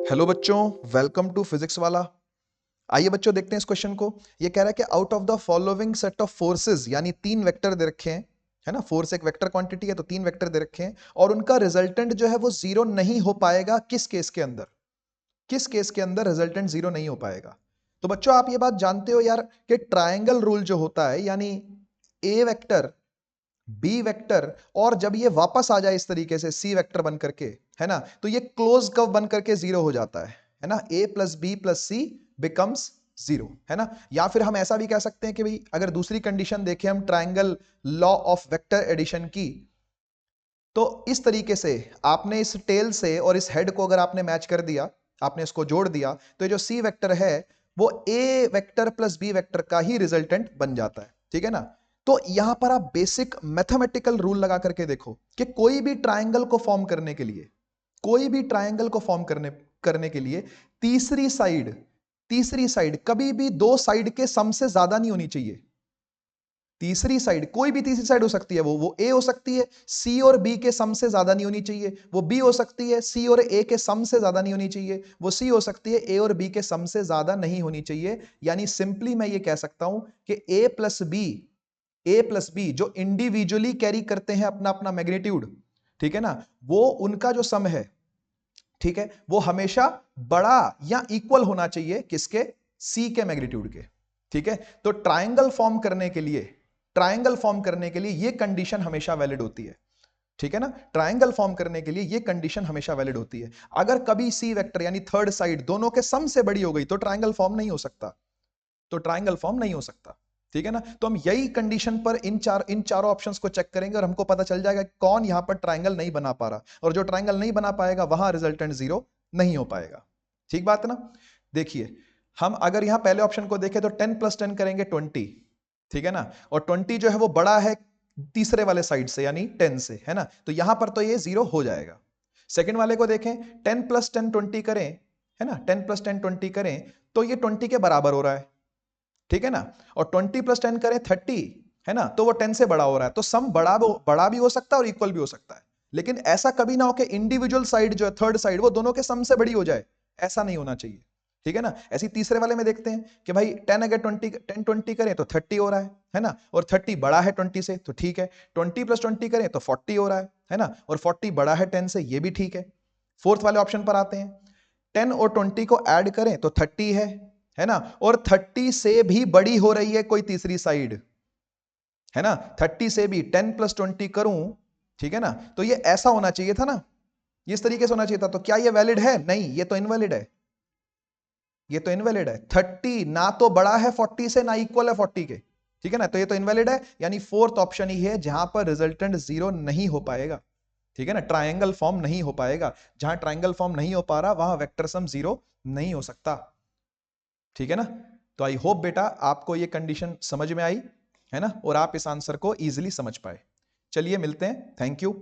Hello बच्चों, welcome to physics वाला। आइए बच्चों देखते हैं इस क्वेश्चन को। ये कह रहा है कि out of the following set of forces, यानी तीन वेक्टर दे रखे हैं, है ना। फोर्स एक वेक्टर क्वांटिटी है, तो तीन वेक्टर दे रखे हैं और उनका रिजल्टेंट जो है वो जीरो नहीं हो पाएगा। किस केस के अंदर? किस केस के अंदर रिजल्टेंट जीरो नहीं हो पाएगा? तो बच्चों आप ये बात जानते हो यार कि ट्रायंगल रूल जो होता है, यानी ए वेक्टर, बी वेक्टर, और जब ये वापस आ जाए इस तरीके से सी वेक्टर बन करके, है ना, तो ये क्लोज कर्व बन करके जीरो हो जाता है ना। ए प्लस बी प्लस सी बिकम्स जीरो, है ना। या फिर हम ऐसा भी कह सकते हैं कि भाई अगर दूसरी कंडीशन देखें हम triangle law of vector addition की, तो इस तरीके से आपने इस टेल से और इस हेड को अगर आपने मैच कर दिया, आपने इसको जोड़ दिया, तो ये जो सी वेक्टर है वो ए वेक्टर प्लस बी वेक्टर का ही रिजल्टेंट बन जाता है, ठीक है ना। तो यहां पर आप बेसिक मैथमेटिकल रूल लगा करके देखो कि कोई भी ट्रायंगल को फॉर्म करने के लिए, कोई भी ट्रायंगल को फॉर्म करने करने के लिए तीसरी साइड कभी भी दो साइड के सम से ज्यादा नहीं होनी चाहिए। तीसरी साइड, कोई भी तीसरी साइड हो सकती है, वो ए हो सकती है, सी और बी के सम से ज्यादा नहीं होनी चाहिए। वो बी हो सकती है, सी और ए के सम से ज्यादा नहीं होनी चाहिए। वो सी हो सकती है, ए और बी के सम से ज्यादा नहीं होनी चाहिए। यानी सिंपली मैं ये कह सकता हूं कि ए प्लस बी जो इंडिविजुअली कैरी करते हैं अपना अपना मैग्नीट्यूड, ठीक है ना, वो उनका जो सम है, ठीक है, वो हमेशा बड़ा या इक्वल होना चाहिए किसके? सी के मैग्नीट्यूड के, ठीक है। तो ट्रायंगल फॉर्म करने के लिए ये कंडीशन हमेशा वैलिड होती है, ठीक है ना। ट्रायंगल फॉर्म करने के लिए ये कंडीशन हमेशा वैलिड होती है। अगर कभी सी वेक्टर यानी थर्ड साइड दोनों के सम से बड़ी हो गई तो ट्रायंगल फॉर्म नहीं हो सकता, तो ट्रायंगल फॉर्म नहीं हो सकता, ठीक है ना। तो हम यही कंडीशन पर इन चारों ऑप्शंस को चेक करेंगे और हमको पता चल जाएगा कि कौन यहां पर ट्रायंगल नहीं बना पा रहा, और जो ट्रायंगल नहीं बना पाएगा वहां रिजल्टेंट जीरो नहीं हो पाएगा। ठीक बात है ना। देखिए, हम अगर यहां पहले ऑप्शन को देखें तो 10 + 10 करेंगे 20, ठीक है ना, और 20 जो है वो बड़ा है तीसरे वाले साइड से यानी 10 से, है ना, तो यहां पर तो ये जीरो हो जाएगा। सेकंड वाले को देखें, 10 + 10 20 करें, है ना, 10 + 10 20 करें तो ये 20 के बराबर हो रहा है, ठीक है ना। और 20 + 10 करें 30, है ना, तो वो 10 से बड़ा हो रहा है। तो सम बड़ा भी हो सकता है और इक्वल भी हो सकता है, लेकिन ऐसा कभी ना हो कि इंडिविजुअल साइड जो है थर्ड साइड वो दोनों के सम से बड़ी हो जाए, ऐसा नहीं होना चाहिए, ठीक है ना। ऐसी तीसरे वाले में देखते हैं कि भाई 10 करें तो 30 हो रहा है ना, और 30 बड़ा है 20 से तो ठीक है। 20 + 20 करें तो 40 हो रहा है ना, और 40 बड़ा है 10 से, ये भी ठीक है। फोर्थ वाले ऑप्शन पर आते हैं, 10 और 20 को ऐड करें तो 30 है ना, और 30 से भी बड़ी हो रही है कोई तीसरी साइड, है ना। 30 से भी 10 + 20 करूं, ठीक है ना, तो ये ऐसा होना चाहिए था ना, इस तरीके से होना चाहिए था। तो क्या ये वैलिड है? नहीं, ये तो इनवैलिड है, ये तो इनवैलिड है। 30 ना तो बड़ा है 40 से, ना इक्वल है 40 के, ठीक है ना, तो ये तो इनवैलिड है। यानी फोर्थ ऑप्शन ही है जहां पर रिजल्टेंट जीरो नहीं हो पाएगा, ठीक है ना, ट्रायंगल फॉर्म नहीं हो पाएगा। जहां ट्रायंगल फॉर्म नहीं हो पा रहा वहां वेक्टर सम जीरो नहीं हो सकता, ठीक है ना। तो आई होप बेटा आपको ये कंडीशन समझ में आई, है ना, और आप इस आंसर को इजीली समझ पाए। चलिए मिलते हैं, थैंक यू।